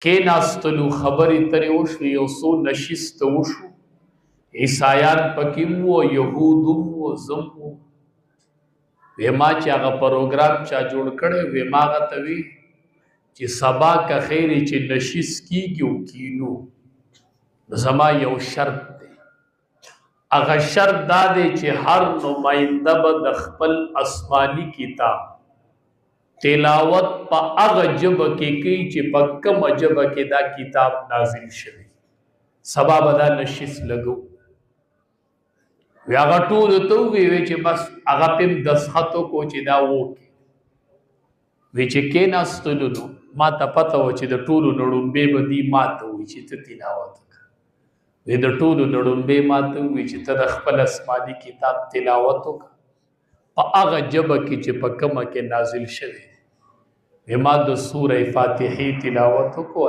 کېناستلو خبرې ترې وشوې یو څو نشست وشو عیسایان پکې وو یهود وو زم وو وې ما چې هغه پروګرام چا جوړ کړی وې ما هغه ته وی چې سبا که خیرې چې نشست کیږي او کینو زما یو شرط دی هغه شرط دا دی چې هر نماینده به د خپل آسماني کتاب تلاوت په هغه ژبه کې کوي چې په کومه ژبه کې دا کتاب نازل شوی سبا به دا نشست لګو وی هغه ټولو ته وویل چې بس هغه پم دستخط وکړو چې دا وکړي وی چې کېناستلو نو ما ته پته وه چې د ټولو نه ړومبې به دي ما ته ووایي چې ته تلاوت وکړه وی د ټولو نه ړومبې ما ته ووایي چې ته د خپل آسماني کتاب تلاوت وکړه په هغه ژبه کې چې په کومه کې نازل شوی وی ما د سوره فاتحې تلاوت وکړو